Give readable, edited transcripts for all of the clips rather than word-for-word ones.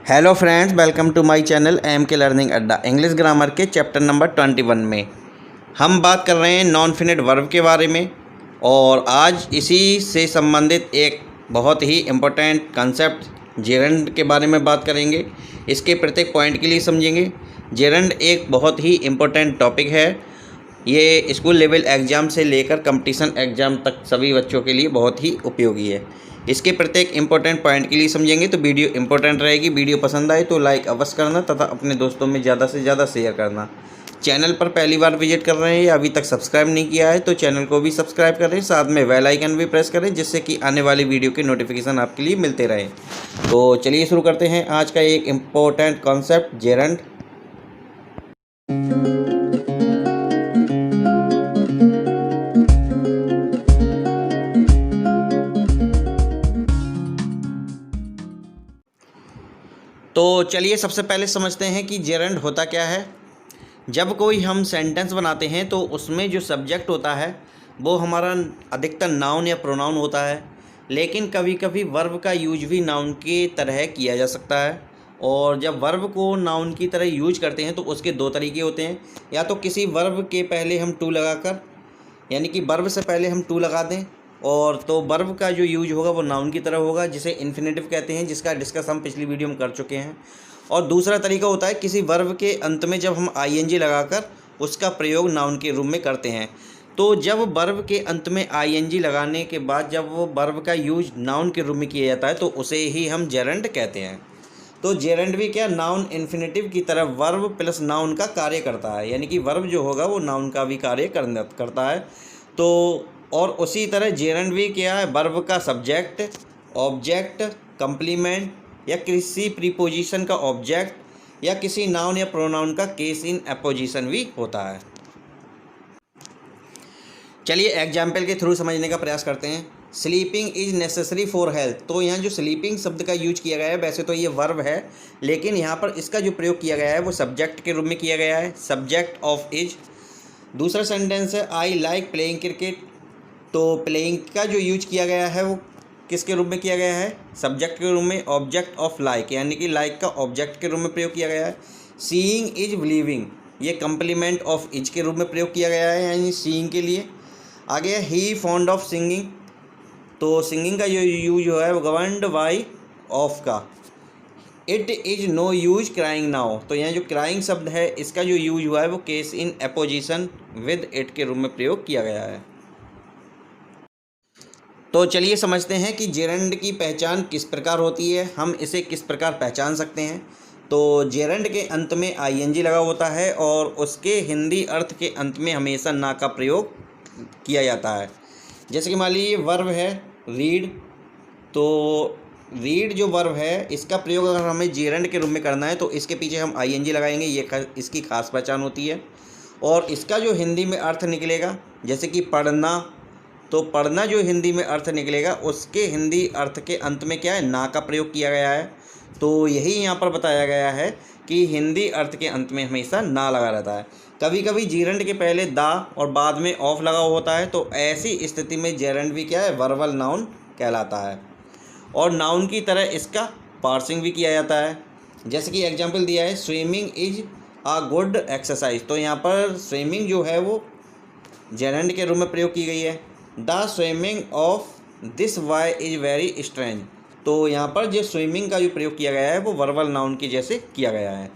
Hello friends, welcome to my channel M K learning Adda. English grammar के chapter number 21 में हम बात कर रहे हैं नॉन फिनिट वर्ब के बारे में। और आज इसी से संबंधित एक बहुत ही इम्पोर्टेंट कंसेप्ट जेरंड के बारे में बात करेंगे। इसके प्रत्येक पॉइंट के लिए समझेंगे। जेरंड एक बहुत ही इम्पोर्टेंट टॉपिक है। ये स्कूल लेवल एग्ज़ाम से लेकर कंपटीशन एग्ज़ाम तक सभी बच्चों के लिए बहुत ही उपयोगी है। इसके प्रत्येक इंपॉर्टेंट पॉइंट के लिए समझेंगे तो वीडियो इंपॉर्टेंट रहेगी। वीडियो पसंद आए तो लाइक अवश्य करना तथा अपने दोस्तों में ज़्यादा से ज़्यादा शेयर करना। चैनल पर पहली बार विजिट कर रहे हैं या अभी तक सब्सक्राइब नहीं किया है तो चैनल को भी सब्सक्राइब करें, साथ में बेल आइकन भी प्रेस करें जिससे कि आने वाली वीडियो के नोटिफिकेशन आपके लिए मिलते रहें। तो चलिए शुरू करते हैं आज का एक इम्पोर्टेंट कॉन्सेप्ट जेरंड। तो चलिए सबसे पहले समझते हैं कि जेरंड होता क्या है। जब कोई हम सेंटेंस बनाते हैं तो उसमें जो सब्जेक्ट होता है वो हमारा अधिकतर नाउन या प्रोनाउन होता है, लेकिन कभी कभी वर्ब का यूज भी नाउन की तरह किया जा सकता है। और जब वर्ब को नाउन की तरह यूज करते हैं तो उसके दो तरीके होते हैं। या तो किसी वर्ब के पहले हम टू लगाकर, यानी कि वर्ब से पहले हम टू लगा दें, और तो वर्ब का जो यूज होगा वो नाउन की तरह होगा जिसे इन्फिनेटिव कहते हैं, जिसका डिस्कस हम पिछली वीडियो में कर चुके हैं। और दूसरा तरीका होता है किसी वर्ब के अंत में जब हम आईएनजी लगाकर उसका प्रयोग नाउन के रूप में करते हैं। तो जब वर्ब के अंत में आईएनजी लगाने के बाद जब वो वर्ब का यूज नाउन के रूप में किया जाता है तो उसे ही हम जेरंड कहते हैं। तो जेरंड भी क्या, नाउन इन्फिनेटिव की तरह वर्ब प्लस नाउन का कार्य करता है, यानी कि वर्ब जो होगा वो नाउन का भी कार्य करता है। तो और उसी तरह जेरंड भी क्या है, वर्ब का सब्जेक्ट, ऑब्जेक्ट, कंप्लीमेंट या किसी प्रीपोजिशन का ऑब्जेक्ट या किसी नाउन या प्रोनाउन का केस इन अपोजिशन भी होता है। चलिए एग्जाम्पल के थ्रू समझने का प्रयास करते हैं। Sleeping is necessary for health. तो यहाँ जो स्लीपिंग शब्द का यूज किया गया है, वैसे तो ये वर्ब है, लेकिन यहाँ पर इसका जो प्रयोग किया गया है वो सब्जेक्ट के रूप में किया गया है, सब्जेक्ट ऑफ इज। दूसरा सेंटेंस है आई लाइक प्लेइंग क्रिकेट। तो प्लेइंग का जो यूज किया गया है वो किसके रूप में किया गया है, सब्जेक्ट के रूप में, ऑब्जेक्ट ऑफ लाइक, यानी कि लाइक का ऑब्जेक्ट के रूप में प्रयोग किया गया है। सीइंग इज बिलीविंग, ये कंप्लीमेंट ऑफ इज के रूप में प्रयोग किया गया है, यानी सीइंग के लिए। आगे ही फॉन्ड ऑफ सिंगिंग। तो सिंगिंग का जो यूज है वो गवर्नड बाई ऑफ का। It is no use crying now. तो यहाँ जो क्राइंग शब्द है इसका जो यूज हुआ है वो case in opposition with it के रूप में प्रयोग किया गया है। तो चलिए समझते हैं कि जेरंड की पहचान किस प्रकार होती है, हम इसे किस प्रकार पहचान सकते हैं। तो जेरंड के अंत में आईएनजी लगा होता है और उसके हिंदी अर्थ के अंत में हमेशा ना का प्रयोग किया जाता है। जैसे कि मान लीजिए वर्ब है रीड। तो रीड जो वर्ब है इसका प्रयोग अगर हमें जेरंड के रूप में करना है तो इसके पीछे हम आईएनजी लगाएंगे, ये इसकी खास पहचान होती है। और इसका जो हिंदी में अर्थ निकलेगा, जैसे कि पढ़ना, तो पढ़ना जो हिंदी में अर्थ निकलेगा उसके हिंदी अर्थ के अंत में क्या है, ना का प्रयोग किया गया है। तो यही यहाँ पर बताया गया है कि हिंदी अर्थ के अंत में हमेशा ना लगा रहता है। कभी कभी जेरंड के पहले दा और बाद में ऑफ लगा होता है, तो ऐसी स्थिति में जेरंड भी क्या है, वर्बल नाउन कहलाता है। और नाउन की तरह इसका पार्सिंग भी किया जाता है। जैसे कि एग्जाम्पल दिया है, swimming is a good exercise. तो यहाँ पर स्विमिंग जो है वो जेरंड के रूप में प्रयोग की गई है। The swimming of this why is very strange. तो यहाँ पर जो स्विमिंग का जो प्रयोग किया गया है वो वर्बल नाउन के जैसे किया गया है।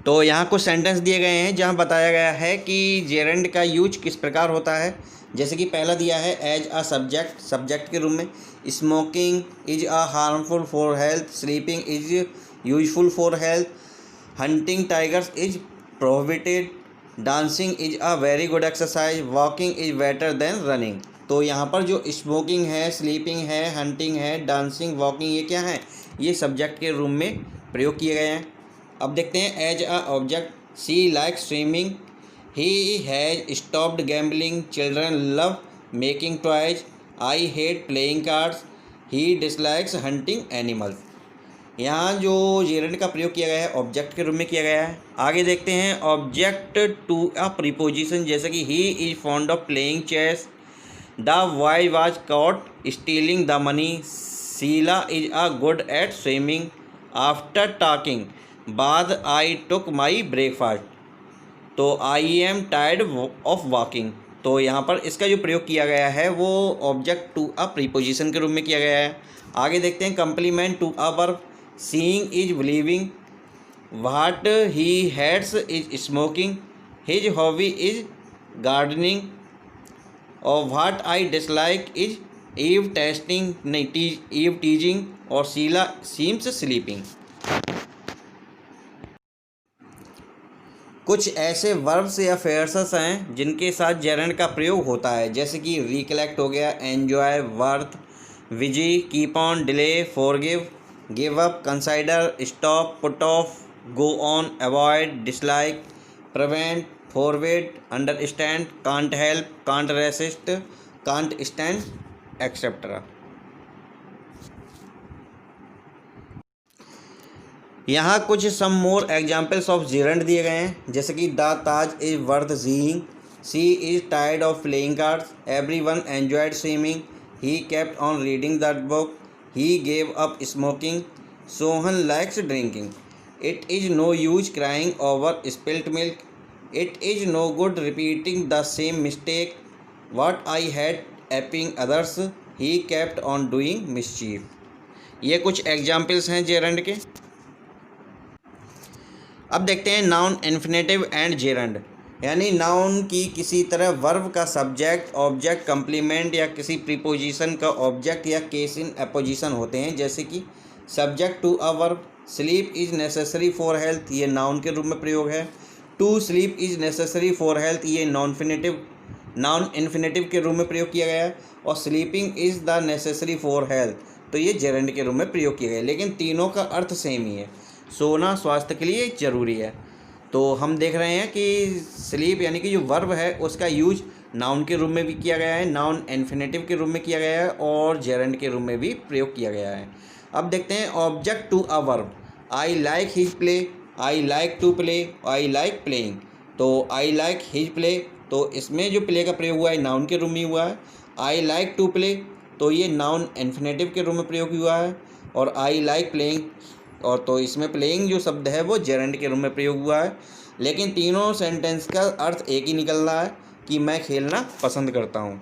तो यहाँ कुछ सेंटेंस दिए गए हैं जहाँ बताया गया है कि जेरंड का यूज किस प्रकार होता है। जैसे कि पहला दिया है एज अ सब्जेक्ट, सब्जेक्ट के रूप में। Smoking is a harmful for health, sleeping is useful for health, hunting tigers is prohibited, dancing is a very good exercise, walking is better than running. तो यहाँ पर जो स्मोकिंग है, sleeping है, hunting है, डांसिंग, वॉकिंग, ये क्या है, ये सब्जेक्ट के रूप में प्रयोग किए गए हैं। अब देखते हैं as a object, see like swimming, he has stopped gambling, children love making toys, I hate playing cards, he dislikes hunting animals. यहाँ जो जेरंड का प्रयोग किया गया है ऑब्जेक्ट के रूप में किया गया है। आगे देखते हैं ऑब्जेक्ट टू अ प्रीपोजिशन, जैसे कि he is fond of playing chess, the boy was caught stealing the money, Sheila is a good at swimming. After talking बाद आई टुक माई ब्रेकफास्ट। तो I am tired of walking. तो यहाँ पर इसका जो प्रयोग किया गया है वो ऑब्जेक्ट टू अ प्रीपोजिशन के रूप में किया गया है। आगे देखते हैं complement to a verb. Seeing is believing. What he hates is smoking. His hobby is gardening. और what I dislike is eve testing नहीं ईव टीजिंग। और शीला सीम्स स्लीपिंग। कुछ ऐसे वर्ब्स या फ्रेजेस हैं जिनके साथ जेरेंड का प्रयोग होता है, जैसे कि रिकलेक्ट हो गया, enjoy, worth, busy, keep on, delay, forgive, give up, consider, stop, put off, go on, avoid, dislike, prevent, forward, understand, can't help, can't resist, can't stand, etcetera. यहाँ कुछ some more examples of gerund दिए गए हैं, जैसे कि the Taj is worth seeing. She is tired of playing cards. Everyone enjoyed swimming. He kept on reading that book. He gave up smoking. Sohan likes drinking. It is no use crying over spilt milk. It is no good repeating the same mistake. What I had aping others. He kept on doing mischief. ये कुछ examples हैं gerund के। अब देखते हैं noun, infinitive and gerund. यानी noun की किसी तरह वर्ब का सब्जेक्ट, ऑब्जेक्ट, कंप्लीमेंट या किसी प्रीपोजिशन का ऑब्जेक्ट या केस इन अपोजिशन होते हैं, जैसे कि subject to a verb. Sleep is necessary for health, ये नाउन के रूप में प्रयोग है। To sleep is necessary for health, ये नाउन इन्फिनेटिव के रूप में प्रयोग किया गया है। और sleeping is the necessary for health, तो ये जेरेंड के रूप में प्रयोग किया गया है, लेकिन तीनों का अर्थ सेम ही है। सोना स्वास्थ्य के लिए ज़रूरी है। तो हम देख रहे हैं कि स्लीप यानी कि जो वर्ब है उसका यूज नाउन के रूप में भी किया गया है, नाउन इन्फिनेटिव के रूप में किया गया है और जेरेंड के रूप में भी प्रयोग किया गया है। अब देखते हैं object to a verb. I like his play, I like to play, I like playing. तो आई लाइक हिज प्ले, तो इसमें जो प्ले का प्रयोग हुआ है नाउन के रूप में हुआ है। आई लाइक टू प्ले, तो ये नाउन इन्फिनेटिव के रूप में प्रयोग हुआ है। और आई लाइक प्लेइंग, और तो इसमें प्लेइंग जो शब्द है वो जेरेंड के रूप में प्रयोग हुआ है, लेकिन तीनों सेंटेंस का अर्थ एक ही निकल रहा है कि मैं खेलना पसंद करता हूँ।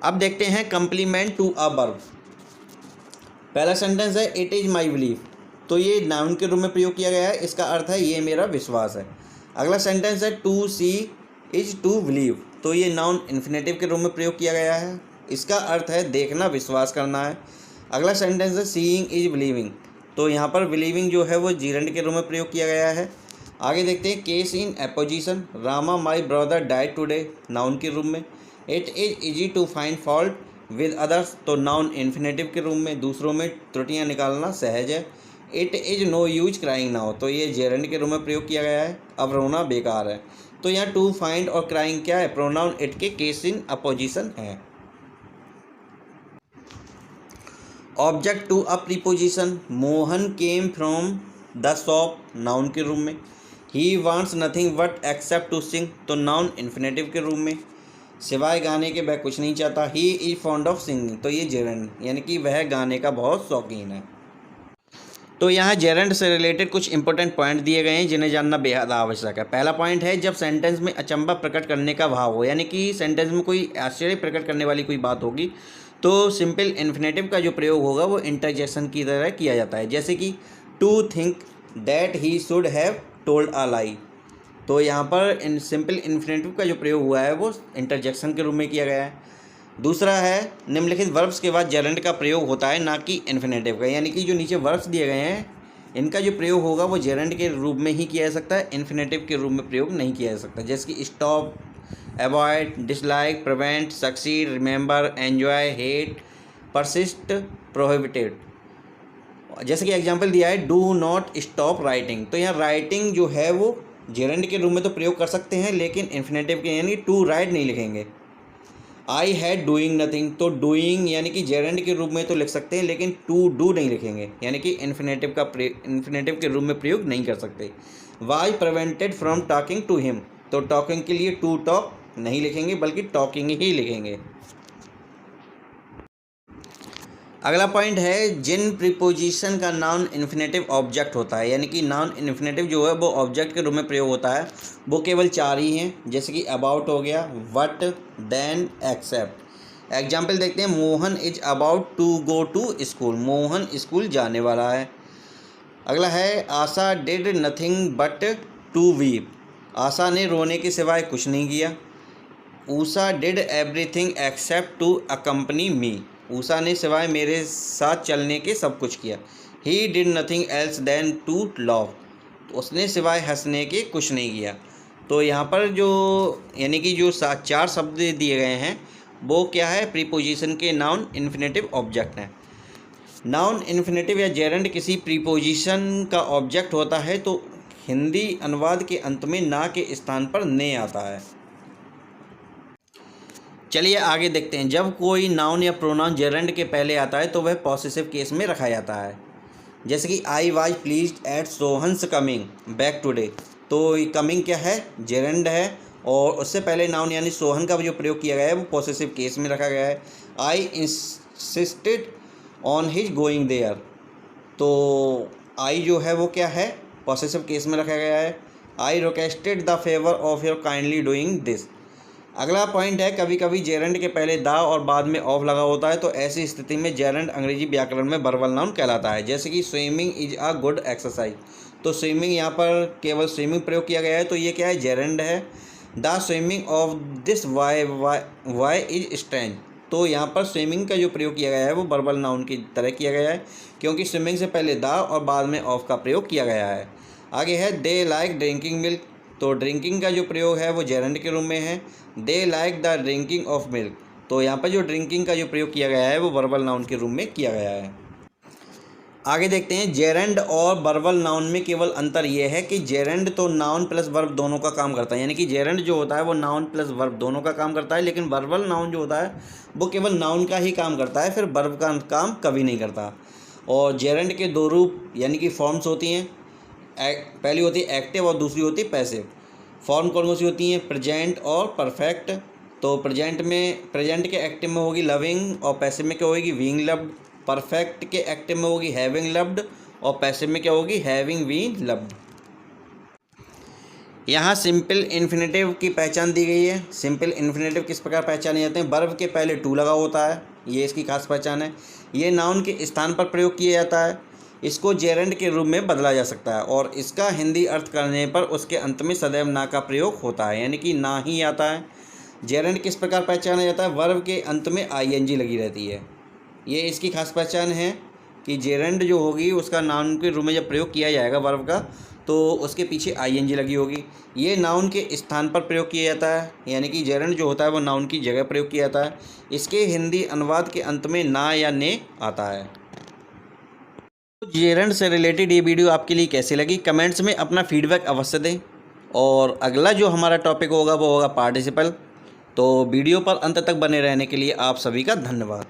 अब देखते हैं कंप्लीमेंट टू अ वर्ब। पहला सेंटेंस है इट इज़ माई बिलीफ, तो ये नाउन के रूप में प्रयोग किया गया है, इसका अर्थ है ये मेरा विश्वास है। अगला सेंटेंस है to see is to believe, तो ये नाउन इन्फिनेटिव के रूप में प्रयोग किया गया है, इसका अर्थ है देखना, विश्वास करना है। अगला सेंटेंस है सीइंग इज बिलीविंग, तो यहाँ पर बिलीविंग जो है वो जेरेंड के रूप में प्रयोग किया गया है। आगे देखते हैं case in apposition. Rama my brother died today, noun के रूप में। It is easy to find fault with others, तो नाउन इन्फिनेटिव के रूप में, दूसरों में त्रुटियाँ निकालना सहज है। It is no use crying now, तो ये जेरेंड के रूप में प्रयोग किया गया है, अब रोना बेकार है। तो यहाँ टू फाइंड और क्राइंग क्या है, प्रोनाउन इट के केस इन अपोजिशन है। Object to a preposition. Mohan came from the shop, noun के रूप में। He wants nothing but except to sing, तो नाउन इन्फिनेटिव के रूप में। सिवाय गाने के वह कुछ नहीं चाहता। ही इज फॉन्ड ऑफ सिंगिंग, तो ये जेरेंड यानी कि वह गाने का बहुत शौकीन है। तो यहाँ जेरेंड से रिलेटेड कुछ इंपॉर्टेंट पॉइंट दिए गए हैं जिन्हें जानना बेहद आवश्यक है। पहला पॉइंट है जब सेंटेंस में अचंभा प्रकट करने का भाव हो, यानी कि सेंटेंस में कोई आश्चर्य प्रकट करने वाली कोई बात होगी तो सिंपल इन्फिनेटिव का जो प्रयोग होगा वो इंटरजेक्शन की तरह किया जाता है, जैसे कि to think that he should have told a lie, तो यहाँ पर सिंपल इन्फिनेटिव का जो प्रयोग हुआ है वो इंटरजेक्शन के रूप में किया गया है। दूसरा है निम्नलिखित वर्ब्स के बाद जेरेंड का प्रयोग होता है ना कि इन्फिनेटिव का, यानी कि जो नीचे वर्ब्स दिए गए हैं इनका जो प्रयोग होगा वो जेरेंड के रूप में ही किया जा सकता है, इन्फिनेटिव के रूप में प्रयोग नहीं किया जा सकता, जैसे कि stop, avoid, dislike, prevent, succeed, remember, enjoy, hate, persist, prohibited. जैसे कि एग्जांपल दिया है डू नॉट स्टॉप राइटिंग, तो यहाँ राइटिंग जो है वो जेरेंड के रूप में तो प्रयोग कर सकते हैं लेकिन इन्फिनेटिव के यानी टू राइट नहीं लिखेंगे। आई हैड डूइंग नथिंग, तो डूइंग यानी कि जेरेंड के रूप में तो लिख सकते हैं लेकिन टू डू नहीं लिखेंगे, यानी कि इन्फिनेटिव के रूप में प्रयोग नहीं कर सकते। Why prevented from talking to him, तो टॉकिंग के लिए टू टॉक नहीं लिखेंगे बल्कि टॉकिंग ही लिखेंगे। अगला पॉइंट है जिन प्रीपोजिशन का नाउन इन्फिनेटिव ऑब्जेक्ट होता है, यानी कि नाउन इन्फिनेटिव जो है वो ऑब्जेक्ट के रूप में प्रयोग होता है, वो केवल 4 ही हैं, जैसे कि अबाउट हो गया, व्हाट, देन, एक्सेप्ट। एग्जाम्पल देखते हैं। Mohan is about to go to school, Mohan school जाने वाला है। अगला है Asha did nothing but to weep, Asha ने रोने के सिवाय कुछ नहीं किया। Usha did everything except to accompany me, Usha ने सिवाय मेरे साथ चलने के सब कुछ किया। He did nothing else than to love, तो उसने सिवाय हंसने के कुछ नहीं किया। तो यहाँ पर जो यानी कि जो 4 शब्द दिए गए हैं वो क्या है, प्रीपोजिशन के नाउन इन्फिनेटिव ऑब्जेक्ट हैं। नाउन इन्फिनेटिव या जेरेंड किसी प्रीपोजिशन का ऑब्जेक्ट होता है तो हिंदी अनुवाद के अंत में ना के स्थान पर ने आता है। चलिए आगे देखते हैं। जब कोई नाउन या प्रोनाउन जेरेंड के पहले आता है तो वह पॉसेसिव केस में रखा जाता है, जैसे कि I was pleased at Sohan's coming back today, तो कमिंग क्या है, जेरेंड है, और उससे पहले नाउन यानी सोहन का जो प्रयोग किया गया है वो पॉसेसिव केस में रखा गया है। I insisted on his going there, तो आई जो है वो क्या है, पॉसेसिव केस में रखा गया है। I requested the favour of your kindly doing this. अगला पॉइंट है कभी कभी जेरेंड के पहले द और बाद में ऑफ लगा होता है, तो ऐसी स्थिति में जेरेंड अंग्रेजी व्याकरण में वर्बल नाउन कहलाता है, जैसे कि swimming is a good exercise, तो स्विमिंग यहाँ पर केवल स्विमिंग प्रयोग किया गया है, तो ये क्या है, जेरेंड है। The swimming of this why is strange, तो यहाँ पर स्विमिंग का जो प्रयोग किया गया है वो वर्बल नाउन की तरह किया गया है, क्योंकि स्विमिंग से पहले द और बाद में ऑफ का प्रयोग किया गया है। आगे है दे लाइक ड्रिंकिंग मिल्क, तो ड्रिंकिंग का जो प्रयोग है वो जेरेंड के रूप में है। They like the drinking of milk, तो यहाँ पर जो ड्रिंकिंग का जो प्रयोग किया गया है वो वर्बल नाउन के रूप में किया गया है। आगे देखते हैं। जेरेंड और वर्बल नाउन में केवल अंतर यह है कि जेरेंड तो नाउन प्लस वर्ब दोनों का काम करता है, यानी कि जेरेंड जो होता है वो नाउन प्लस वर्ब दोनों का काम करता है, लेकिन वर्बल नाउन जो होता है वो केवल नाउन का ही काम करता है, फिर वर्ब का काम कभी नहीं करता। और जेरेंड के 2 रूप यानी कि फॉर्म्स होती हैं, पहली होती है एक्टिव और दूसरी होती है पैसिव। फॉर्म कौन सी होती हैं, प्रेजेंट और परफेक्ट। तो प्रेजेंट के एक्टिव में होगी लविंग और पैसिव में क्या होगी, बीइंग लव्ड। परफेक्ट के एक्टिव में होगी हैविंग लव्ड और पैसिव में क्या होगी, हैविंग बीन लव्ड। यहाँ सिंपल इन्फिनेटिव की पहचान दी गई है। सिंपल इन्फिनेटिव किस प्रकार पहचाने जाते हैं, वर्ब के पहले टू लगा होता है, ये इसकी खास पहचान है। ये नाउन के स्थान पर प्रयोग किया जाता है, इसको जेरेंड के रूप में बदला जा सकता है, और इसका हिंदी अर्थ करने पर उसके अंत में सदैव ना का प्रयोग होता है, यानी कि ना ही आता है। जेरेंड किस प्रकार पहचाना जाता है, वर्ब के अंत में आईएनजी लगी रहती है, ये इसकी खास पहचान है कि जेरेंड जो होगी उसका नाउन के रूप में जब प्रयोग किया जाएगा वर्ब का, तो उसके पीछे आईएनजी लगी होगी। ये नाउन के स्थान पर प्रयोग किया जाता है, यानी कि जेरेंड जो होता है वो नाउन की जगह प्रयोग किया जाता है। इसके हिंदी अनुवाद के अंत में ना या ने आता है। जेरेंड से रिलेटेड ये वीडियो आपके लिए कैसी लगी, कमेंट्स में अपना फीडबैक अवश्य दें। और अगला जो हमारा टॉपिक होगा वो होगा पार्टिसिपल। तो वीडियो पर अंत तक बने रहने के लिए आप सभी का धन्यवाद।